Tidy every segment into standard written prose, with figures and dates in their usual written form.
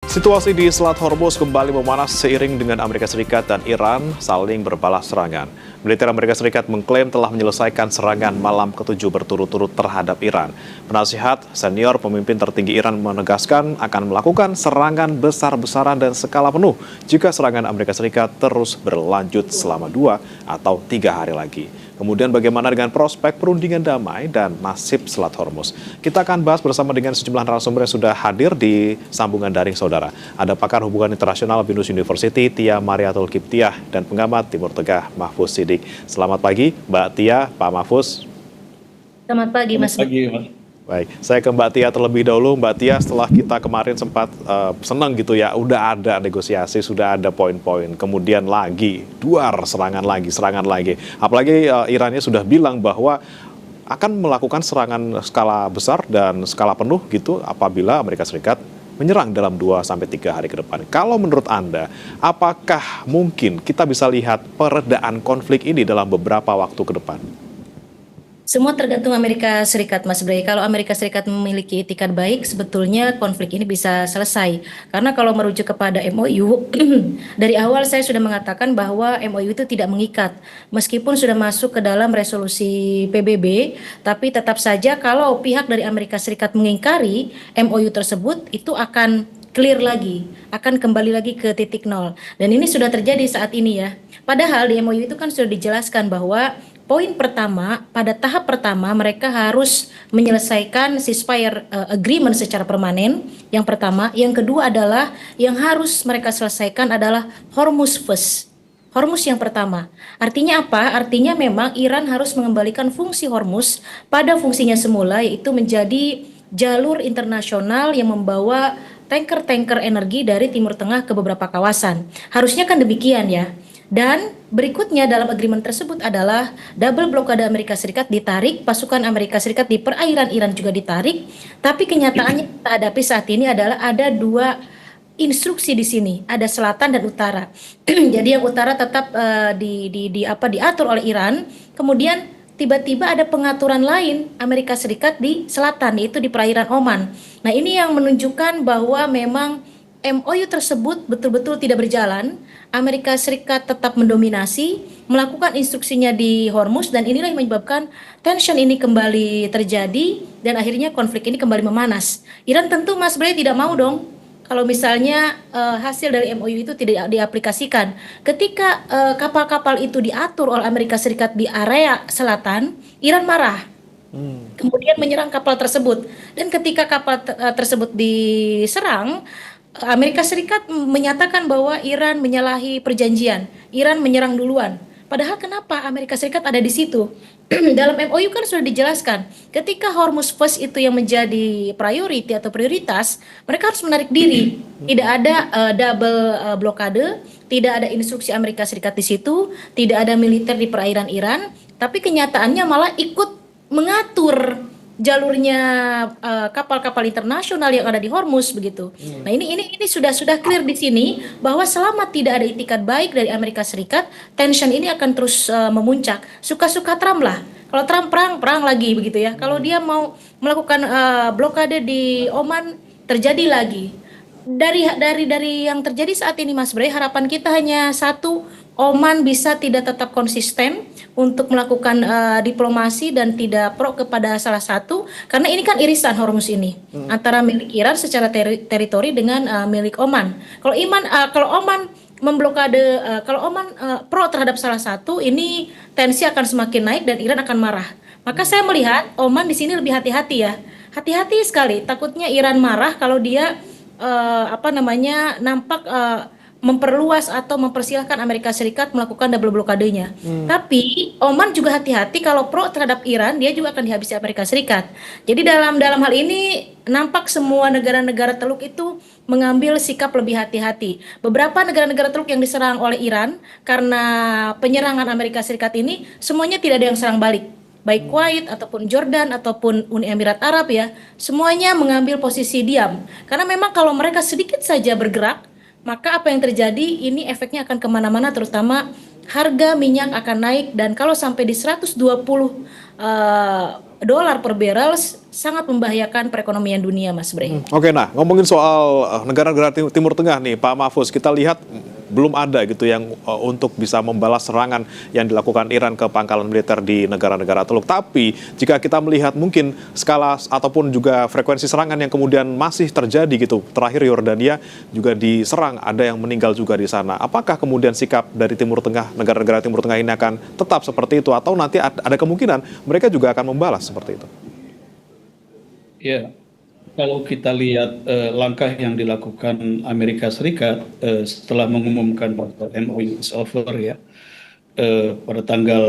Situasi di Selat Hormuz kembali memanas seiring dengan Amerika Serikat dan Iran saling berbalas serangan. Militer Amerika Serikat mengklaim telah menyelesaikan serangan malam ke-7 berturut-turut terhadap Iran. Penasihat senior pemimpin tertinggi Iran menegaskan akan melakukan serangan besar-besaran dan skala penuh jika serangan Amerika Serikat terus berlanjut selama 2 atau 3 hari lagi. Kemudian bagaimana dengan prospek perundingan damai dan nasib Selat Hormuz? Kita akan bahas bersama dengan sejumlah narasumber yang sudah hadir di sambungan daring saudara. Ada pakar hubungan internasional BINUS University, Tia Mariatul Kiptiah, dan pengamat Timur Tengah, Mahfuz Siddiq. Selamat pagi, Mbak Tia, Pak Mahfuz. Selamat pagi, Mas. Selamat pagi, Mas. Baik, saya ke Mbak Tia terlebih dahulu. Mbak Tia, setelah kita kemarin sempat senang gitu ya, udah ada negosiasi, sudah ada poin-poin. Kemudian lagi, serangan lagi. Apalagi Irannya sudah bilang bahwa akan melakukan serangan skala besar dan skala penuh gitu apabila Amerika Serikat menyerang dalam 2-3 hari ke depan. Kalau menurut Anda, apakah mungkin kita bisa lihat peredaan konflik ini dalam beberapa waktu ke depan? Semua tergantung Amerika Serikat, Mas Bray. Kalau Amerika Serikat memiliki itikat baik, sebetulnya konflik ini bisa selesai. Karena kalau merujuk kepada MOU, dari awal saya sudah mengatakan bahwa MOU itu tidak mengikat. Meskipun sudah masuk ke dalam resolusi PBB, tapi tetap saja kalau pihak dari Amerika Serikat mengingkari MOU tersebut, itu akan clear lagi, akan kembali lagi ke titik nol. Dan ini sudah terjadi saat ini ya. Padahal di MOU itu kan sudah dijelaskan bahwa poin pertama, pada tahap pertama mereka harus menyelesaikan ceasefire agreement secara permanen. Yang pertama, yang kedua adalah yang harus mereka selesaikan adalah Hormuz first. Hormuz yang pertama. Artinya apa? Artinya memang Iran harus mengembalikan fungsi Hormuz pada fungsinya semula, yaitu menjadi jalur internasional yang membawa tanker-tanker energi dari Timur Tengah ke beberapa kawasan. Harusnya kan demikian ya. Dan berikutnya dalam agreement tersebut adalah double blokade Amerika Serikat ditarik, pasukan Amerika Serikat di perairan Iran juga ditarik, tapi kenyataannya kita hadapi saat ini adalah ada 2 instruksi di sini, ada selatan dan utara. Jadi yang utara tetap diatur oleh Iran, kemudian tiba-tiba ada pengaturan lain Amerika Serikat di selatan, yaitu di perairan Oman. Nah, ini yang menunjukkan bahwa memang MOU tersebut betul-betul tidak berjalan. Amerika Serikat tetap mendominasi, melakukan instruksinya di Hormuz, dan inilah yang menyebabkan tension ini kembali terjadi dan akhirnya konflik ini kembali memanas. Iran tentu, Mas Bray, tidak mau dong kalau misalnya hasil dari MOU itu tidak diaplikasikan. Ketika kapal-kapal itu diatur oleh Amerika Serikat di area selatan, Iran marah. Kemudian menyerang kapal tersebut. Dan ketika kapal tersebut diserang, Amerika Serikat menyatakan bahwa Iran menyalahi perjanjian, Iran menyerang duluan. Padahal kenapa Amerika Serikat ada di situ? Dalam MOU kan sudah dijelaskan, ketika Hormuz First itu yang menjadi priority atau prioritas, mereka harus menarik diri. Tidak ada double blokade, tidak ada instruksi Amerika Serikat di situ, tidak ada militer di perairan Iran, tapi kenyataannya malah ikut mengatur jalurnya kapal-kapal internasional yang ada di Hormuz begitu. Nah, ini sudah clear di sini bahwa selama tidak ada itikat baik dari Amerika Serikat, tension ini akan terus memuncak. Suka-suka Trump lah. Kalau Trump perang lagi begitu ya. Kalau dia mau melakukan blokade di Oman, terjadi lagi. Dari yang terjadi saat ini, Mas Bray, harapan kita hanya satu, Oman bisa tidak tetap konsisten untuk melakukan diplomasi dan tidak pro kepada salah satu, karena ini kan irisan Hormuz ini antara milik Iran secara teritori dengan milik Oman. Kalau Oman memblokade, kalau Oman pro terhadap salah satu, ini tensi akan semakin naik dan Iran akan marah. Maka saya melihat Oman di sini lebih hati-hati ya, hati-hati sekali. Takutnya Iran marah kalau dia nampak memperluas atau mempersilahkan Amerika Serikat melakukan double blokadenya. Tapi Oman juga hati-hati, kalau pro terhadap Iran, dia juga akan dihabisi Amerika Serikat. Jadi dalam hal ini nampak semua negara-negara Teluk itu mengambil sikap lebih hati-hati. Beberapa negara-negara Teluk yang diserang oleh Iran karena penyerangan Amerika Serikat ini, semuanya tidak ada yang serang balik. Baik Kuwait ataupun Jordan ataupun Uni Emirat Arab ya, semuanya mengambil posisi diam. Karena memang kalau mereka sedikit saja bergerak, maka apa yang terjadi ini efeknya akan kemana-mana, terutama harga minyak akan naik, dan kalau sampai di 120 dolar per barrel sangat membahayakan perekonomian dunia, Mas Bray. Oke, nah ngomongin soal negara-negara Timur Tengah nih, Pak Mahfuz, kita lihat belum ada gitu yang untuk bisa membalas serangan yang dilakukan Iran ke pangkalan militer di negara-negara Teluk. Tapi jika kita melihat mungkin skala ataupun juga frekuensi serangan yang kemudian masih terjadi gitu, terakhir Yordania juga diserang, ada yang meninggal juga di sana. Apakah kemudian sikap dari Timur Tengah, negara-negara Timur Tengah ini akan tetap seperti itu, atau nanti ada kemungkinan mereka juga akan membalas seperti itu? Ya, kalau kita lihat langkah yang dilakukan Amerika Serikat setelah mengumumkan bahwa MOU is over ya, pada tanggal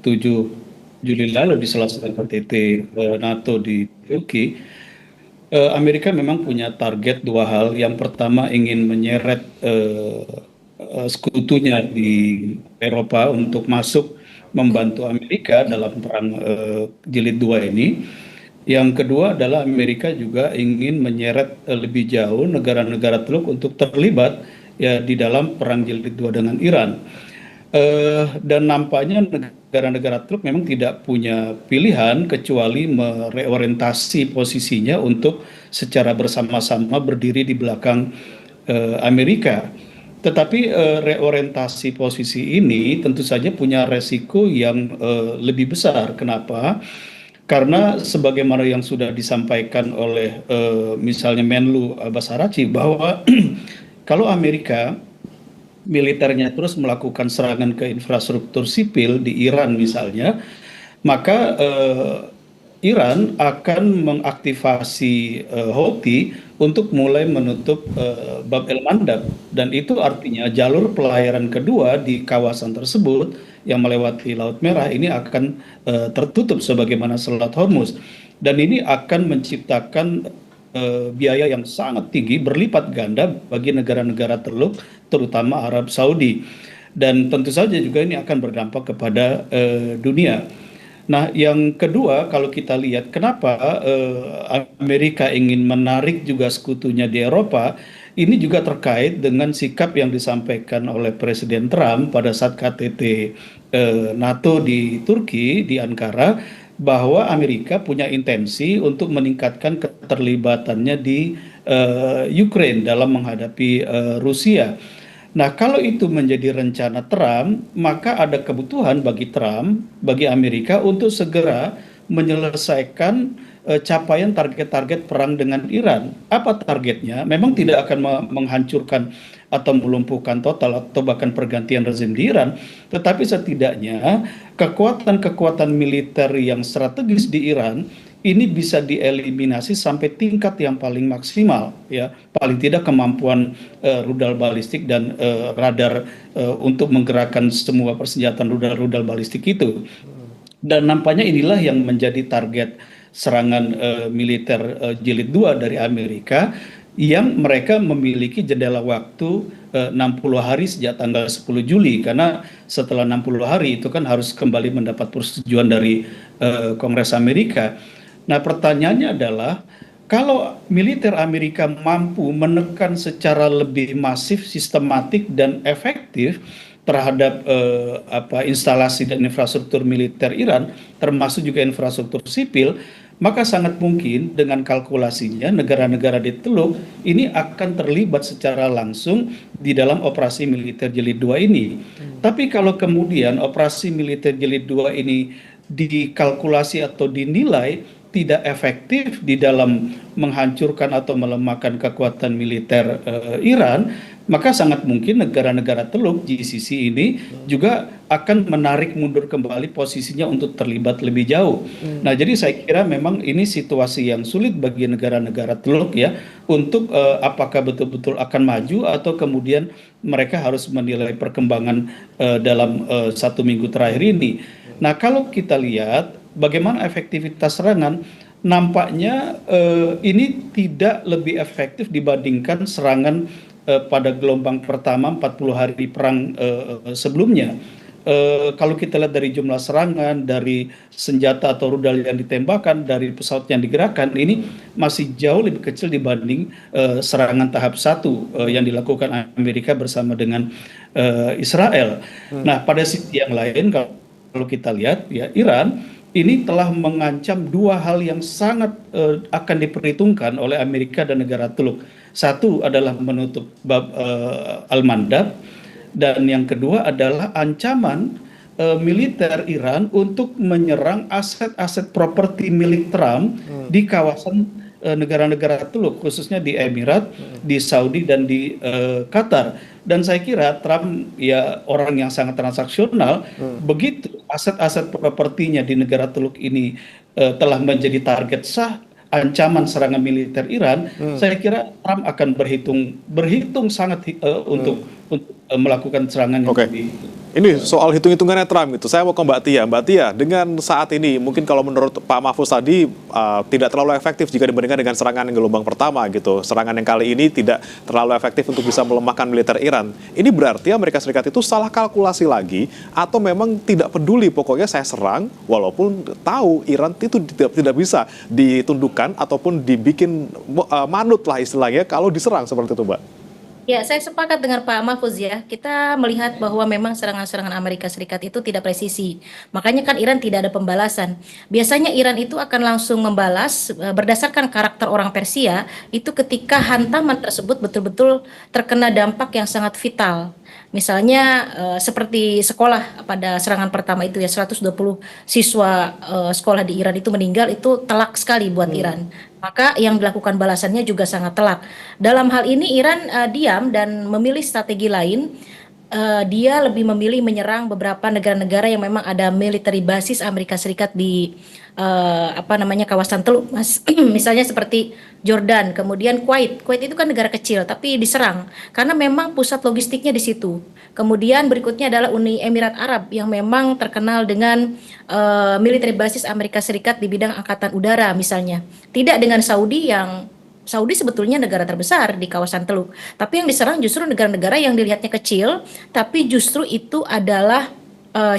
7 Juli lalu di salah satu KTT NATO di Turki, Amerika memang punya target dua hal. Yang pertama ingin menyeret sekutunya di Eropa untuk masuk membantu Amerika dalam perang jilid 2 ini. Yang kedua adalah Amerika juga ingin menyeret lebih jauh negara-negara Teluk untuk terlibat ya di dalam perang jilid 2 dengan Iran. Dan nampaknya negara-negara Teluk memang tidak punya pilihan kecuali mereorientasi posisinya untuk secara bersama-sama berdiri di belakang Amerika. Tetapi reorientasi posisi ini tentu saja punya resiko yang lebih besar. Kenapa? Karena sebagaimana yang sudah disampaikan oleh misalnya Menlu Abbas Araghchi bahwa kalau Amerika militernya terus melakukan serangan ke infrastruktur sipil di Iran misalnya, maka Iran akan mengaktifasi Houthi untuk mulai menutup Bab el-Mandab, dan itu artinya jalur pelayaran kedua di kawasan tersebut yang melewati Laut Merah ini akan tertutup sebagaimana Selat Hormuz, dan ini akan menciptakan biaya yang sangat tinggi berlipat ganda bagi negara-negara Teluk terutama Arab Saudi, dan tentu saja juga ini akan berdampak kepada dunia. Nah, yang kedua, kalau kita lihat kenapa Amerika ingin menarik juga sekutunya di Eropa, ini juga terkait dengan sikap yang disampaikan oleh Presiden Trump pada saat KTT NATO di Turki, di Ankara, bahwa Amerika punya intensi untuk meningkatkan keterlibatannya di Ukraine dalam menghadapi Rusia. Nah, kalau itu menjadi rencana Trump, maka ada kebutuhan bagi Trump, bagi Amerika untuk segera menyelesaikan capaian target-target perang dengan Iran. Apa targetnya? Memang tidak akan menghancurkan atau melumpuhkan total atau bahkan pergantian rezim di Iran, tetapi setidaknya kekuatan-kekuatan militer yang strategis di Iran ini bisa dieliminasi sampai tingkat yang paling maksimal, ya, paling tidak kemampuan rudal balistik dan radar untuk menggerakkan semua persenjataan rudal balistik itu. Dan nampaknya inilah yang menjadi target serangan militer jilid 2 dari Amerika, yang mereka memiliki jendela waktu 60 hari sejak tanggal 10 Juli, karena setelah 60 hari itu kan harus kembali mendapat persetujuan dari Kongres Amerika. Nah, pertanyaannya adalah kalau militer Amerika mampu menekan secara lebih masif, sistematik dan efektif terhadap instalasi dan infrastruktur militer Iran, termasuk juga infrastruktur sipil, maka sangat mungkin dengan kalkulasinya negara-negara di Teluk ini akan terlibat secara langsung di dalam operasi militer jilid 2 ini. Tapi kalau kemudian operasi militer jilid 2 ini dikalkulasi atau dinilai tidak efektif di dalam menghancurkan atau melemahkan kekuatan militer Iran, maka sangat mungkin negara-negara Teluk GCC ini juga akan menarik mundur kembali posisinya untuk terlibat lebih jauh. Nah, jadi saya kira memang ini situasi yang sulit bagi negara-negara Teluk ya, untuk apakah betul-betul akan maju atau kemudian mereka harus menilai perkembangan dalam 1 minggu terakhir ini. Nah, kalau kita lihat bagaimana efektivitas serangan, nampaknya ini tidak lebih efektif dibandingkan serangan pada gelombang pertama 40 hari perang sebelumnya. kalau kita lihat dari jumlah serangan, dari senjata atau rudal yang ditembakkan, dari pesawat yang digerakkan, ini masih jauh lebih kecil dibanding serangan tahap satu yang dilakukan Amerika bersama dengan Israel. Nah, pada sisi yang lain, kalau kita lihat, ya Iran ini telah mengancam dua hal yang sangat akan diperhitungkan oleh Amerika dan negara Teluk. Satu adalah menutup bab Al-Mandab, dan yang kedua adalah ancaman militer Iran untuk menyerang aset-aset properti milik Trump di kawasan negara-negara Teluk, khususnya di Emirat, di Saudi, dan di Qatar. Dan saya kira Trump ya orang yang sangat transaksional, begitu aset-aset propertinya di negara Teluk ini telah menjadi target sah ancaman serangan militer Iran, saya kira Trump akan berhitung sangat untuk melakukan serangan yang lebih. Ini soal hitung-hitungannya Trump itu. Saya mau ke Mbak Tia. Mbak Tia, dengan saat ini mungkin kalau menurut Pak Mahfuz tadi tidak terlalu efektif jika dibandingkan dengan serangan yang gelombang pertama gitu. Serangan yang kali ini tidak terlalu efektif untuk bisa melemahkan militer Iran. Ini berarti Amerika Serikat itu salah kalkulasi lagi atau memang tidak peduli, pokoknya saya serang walaupun tahu Iran itu tidak bisa ditundukkan ataupun dibikin manut lah istilahnya kalau diserang seperti itu, Mbak. Ya, saya sepakat dengan Pak Mahfuz ya. Kita melihat bahwa memang serangan-serangan Amerika Serikat itu tidak presisi. Makanya kan Iran tidak ada pembalasan. Biasanya Iran itu akan langsung membalas berdasarkan karakter orang Persia itu ketika hantaman tersebut betul-betul terkena dampak yang sangat vital. Misalnya seperti sekolah pada serangan pertama itu ya 120 siswa sekolah di Iran itu meninggal, itu telak sekali buat Iran. Maka yang dilakukan balasannya juga sangat telak. Dalam hal ini Iran diam dan memilih strategi lain. Dia lebih memilih menyerang beberapa negara-negara yang memang ada military basis Amerika Serikat di kawasan Teluk, Mas. Misalnya seperti Jordan, kemudian Kuwait. Kuwait itu kan negara kecil tapi diserang karena memang pusat logistiknya di situ. Kemudian berikutnya adalah Uni Emirat Arab yang memang terkenal dengan military basis Amerika Serikat di bidang angkatan udara misalnya. Tidak dengan Saudi sebetulnya negara terbesar di kawasan Teluk, tapi yang diserang justru negara-negara yang dilihatnya kecil, tapi justru itu adalah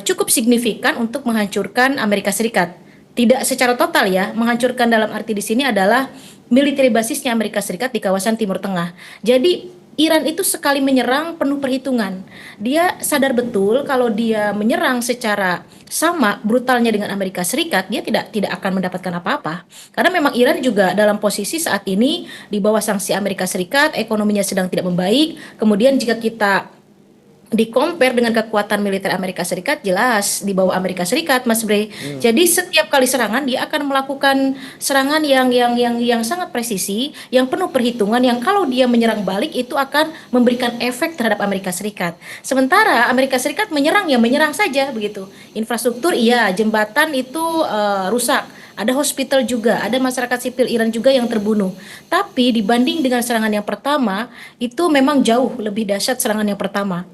cukup signifikan untuk menghancurkan Amerika Serikat. Tidak secara total ya, menghancurkan dalam arti di sini adalah military basisnya Amerika Serikat di kawasan Timur Tengah. Jadi Iran itu sekali menyerang penuh perhitungan. Dia sadar betul kalau dia menyerang secara sama brutalnya dengan Amerika Serikat, dia tidak akan mendapatkan apa-apa. Karena memang Iran juga dalam posisi saat ini di bawah sanksi Amerika Serikat, ekonominya sedang tidak membaik. Kemudian jika kita di-compare dengan kekuatan militer Amerika Serikat, jelas di bawah Amerika Serikat, Mas Bre. Jadi setiap kali serangan dia akan melakukan serangan yang sangat presisi, yang penuh perhitungan, yang kalau dia menyerang balik itu akan memberikan efek terhadap Amerika Serikat. Sementara Amerika Serikat menyerang ya menyerang saja begitu. Infrastruktur iya, jembatan itu rusak. Ada hospital juga, ada masyarakat sipil Iran juga yang terbunuh. Tapi dibanding dengan serangan yang pertama, itu memang jauh lebih dahsyat serangan yang pertama.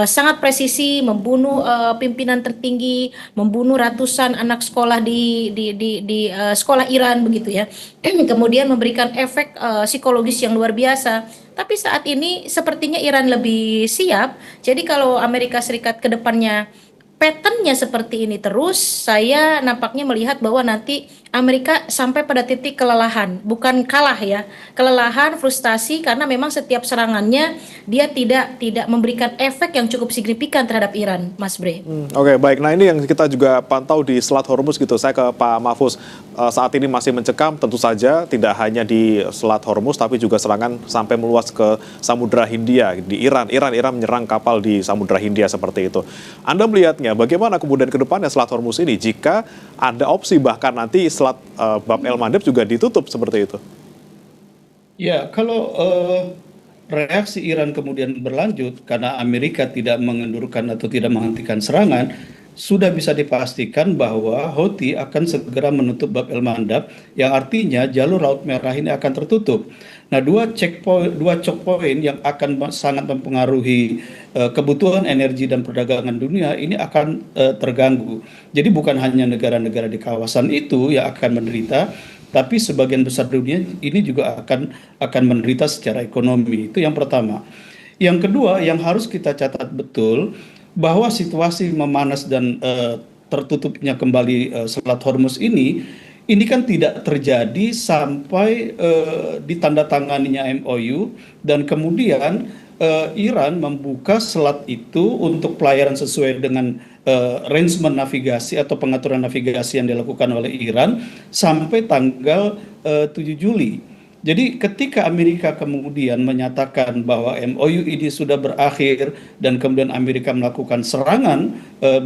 Sangat presisi, membunuh pimpinan tertinggi, membunuh ratusan anak sekolah di sekolah Iran begitu ya. Kemudian memberikan efek psikologis yang luar biasa. Tapi saat ini sepertinya Iran lebih siap. Jadi kalau Amerika Serikat ke depannya patternnya seperti ini terus, saya nampaknya melihat bahwa nanti Amerika sampai pada titik kelelahan, bukan kalah ya, kelelahan, frustasi karena memang setiap serangannya dia tidak memberikan efek yang cukup signifikan terhadap Iran, Mas Bre. Oke, baik. Nah ini yang kita juga pantau di Selat Hormuz gitu. Saya ke Pak Mahfuz. Saat ini masih mencekam, tentu saja tidak hanya di Selat Hormuz, tapi juga serangan sampai meluas ke Samudra Hindia di Iran. Iran menyerang kapal di Samudra Hindia seperti itu. Anda melihatnya bagaimana kemudian ke depannya Selat Hormuz ini jika ada opsi bahkan nanti Selat Bab el-Mandeb juga ditutup seperti itu? Ya, kalau reaksi Iran kemudian berlanjut karena Amerika tidak mengendurkan atau tidak menghentikan serangan, sudah bisa dipastikan bahwa Houthi akan segera menutup Bab el-Mandab, yang artinya jalur Laut Merah ini akan tertutup. Nah, dua choke point yang akan sangat mempengaruhi kebutuhan energi dan perdagangan dunia ini akan terganggu. Jadi bukan hanya negara-negara di kawasan itu yang akan menderita, tapi sebagian besar dunia ini juga akan menderita secara ekonomi. Itu yang pertama. Yang kedua, yang harus kita catat betul bahwa situasi memanas dan tertutupnya kembali Selat Hormuz ini kan tidak terjadi sampai ditandatanganinya MOU dan kemudian Iran membuka selat itu untuk pelayaran sesuai dengan arrangement navigasi atau pengaturan navigasi yang dilakukan oleh Iran sampai tanggal 7 Juli. Jadi ketika Amerika kemudian menyatakan bahwa MOU ini sudah berakhir dan kemudian Amerika melakukan serangan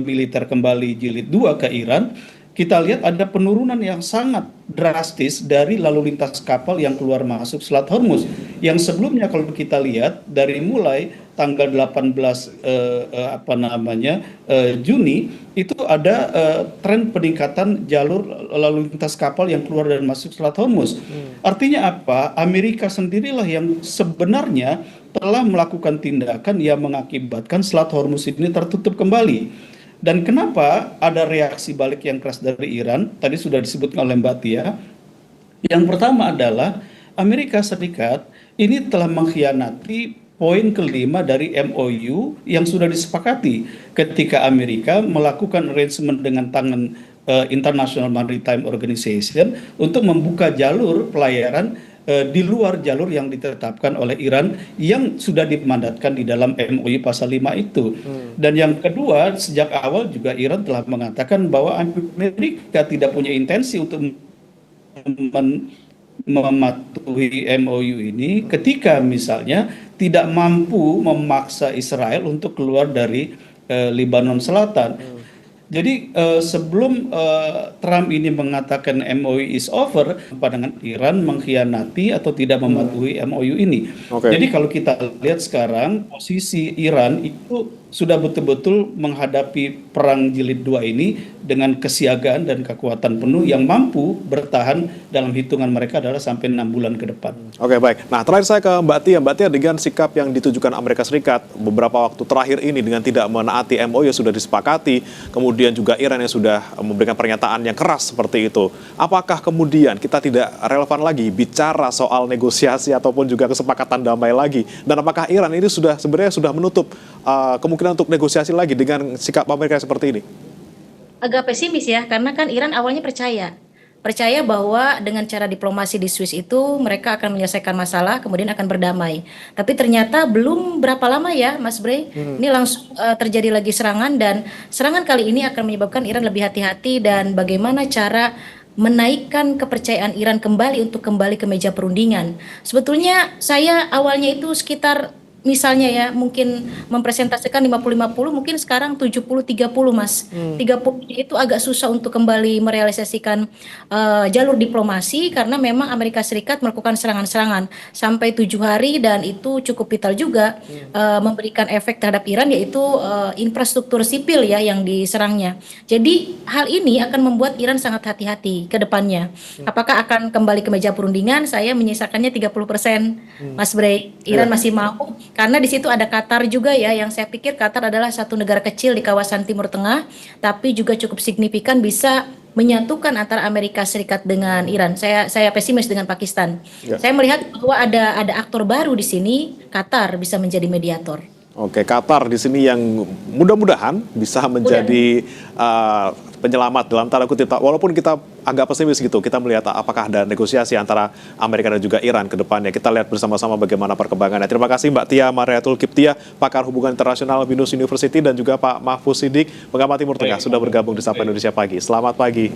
militer kembali jilid 2 ke Iran, kita lihat ada penurunan yang sangat drastis dari lalu lintas kapal yang keluar masuk Selat Hormuz. Yang sebelumnya kalau kita lihat dari mulai tanggal 18 Juni itu ada tren peningkatan jalur lalu lintas kapal yang keluar dan masuk Selat Hormuz. Artinya apa? Amerika sendirilah yang sebenarnya telah melakukan tindakan yang mengakibatkan Selat Hormuz ini tertutup kembali. Dan kenapa ada reaksi balik yang keras dari Iran? Tadi sudah disebutkan oleh Mbak Tia. Yang pertama adalah Amerika Serikat ini telah mengkhianati poin kelima dari MOU yang sudah disepakati ketika Amerika melakukan arrangement dengan tangan International Maritime Organization untuk membuka jalur pelayaran di luar jalur yang ditetapkan oleh Iran yang sudah dimandatkan di dalam MOU pasal 5 itu. Dan yang kedua, sejak awal juga Iran telah mengatakan bahwa Amerika tidak punya intensi untuk mematuhi MOU ini ketika misalnya tidak mampu memaksa Israel untuk keluar dari Lebanon Selatan. Jadi sebelum Trump ini mengatakan MOU is over, pandangan Iran mengkhianati atau tidak mematuhi MOU ini. Jadi kalau kita lihat sekarang posisi Iran itu sudah betul-betul menghadapi perang jilid 2 ini dengan kesiagaan dan kekuatan penuh yang mampu bertahan dalam hitungan mereka adalah sampai 6 bulan ke depan. Oke, baik. Nah, terakhir saya ke Mbak Tia. Mbak Tia, dengan sikap yang ditujukan Amerika Serikat beberapa waktu terakhir ini dengan tidak menaati MOU yang sudah disepakati, kemudian juga Iran yang sudah memberikan pernyataan yang keras seperti itu, apakah kemudian kita tidak relevan lagi bicara soal negosiasi ataupun juga kesepakatan damai lagi? Dan apakah Iran ini sebenarnya sudah menutup kemungkinan untuk negosiasi lagi dengan sikap Amerika seperti ini? Agak pesimis ya, karena kan Iran awalnya percaya bahwa dengan cara diplomasi di Swiss itu mereka akan menyelesaikan masalah, kemudian akan berdamai. Tapi ternyata belum berapa lama ya, Mas Bray, ini langsung terjadi lagi serangan, dan serangan kali ini akan menyebabkan Iran lebih hati-hati dan bagaimana cara menaikkan kepercayaan Iran kembali untuk kembali ke meja perundingan. Sebetulnya saya awalnya itu sekitar misalnya ya mungkin mempresentasikan 50-50, mungkin sekarang 70-30 Mas. 30 itu agak susah untuk kembali merealisasikan jalur diplomasi karena memang Amerika Serikat melakukan serangan-serangan sampai 7 hari dan itu cukup vital juga memberikan efek terhadap Iran, yaitu infrastruktur sipil ya yang diserangnya. Jadi hal ini akan membuat Iran sangat hati-hati ke depannya. Apakah akan kembali ke meja perundingan? Saya menyisakannya 30%, Mas Bray. Iran masih mau, karena di situ ada Qatar juga ya, yang saya pikir Qatar adalah satu negara kecil di kawasan Timur Tengah, tapi juga cukup signifikan bisa menyatukan antara Amerika Serikat dengan Iran. Saya pesimis dengan Pakistan. Saya melihat bahwa ada aktor baru di sini, Qatar bisa menjadi mediator. Oke, Qatar di sini yang mudah-mudahan bisa menjadi penyelamat dalam tanda kutip. Walaupun kita agak pesimis gitu, kita melihat apakah ada negosiasi antara Amerika dan juga Iran ke depannya. Kita lihat bersama-sama bagaimana perkembangannya. Terima kasih Mbak Tia Mariatul Kiptia, pakar hubungan internasional BINUS University, dan juga Pak Mahfuz Siddiq, pengamat Timur Tengah, sudah bergabung di Sapa Indonesia Pagi. Selamat pagi.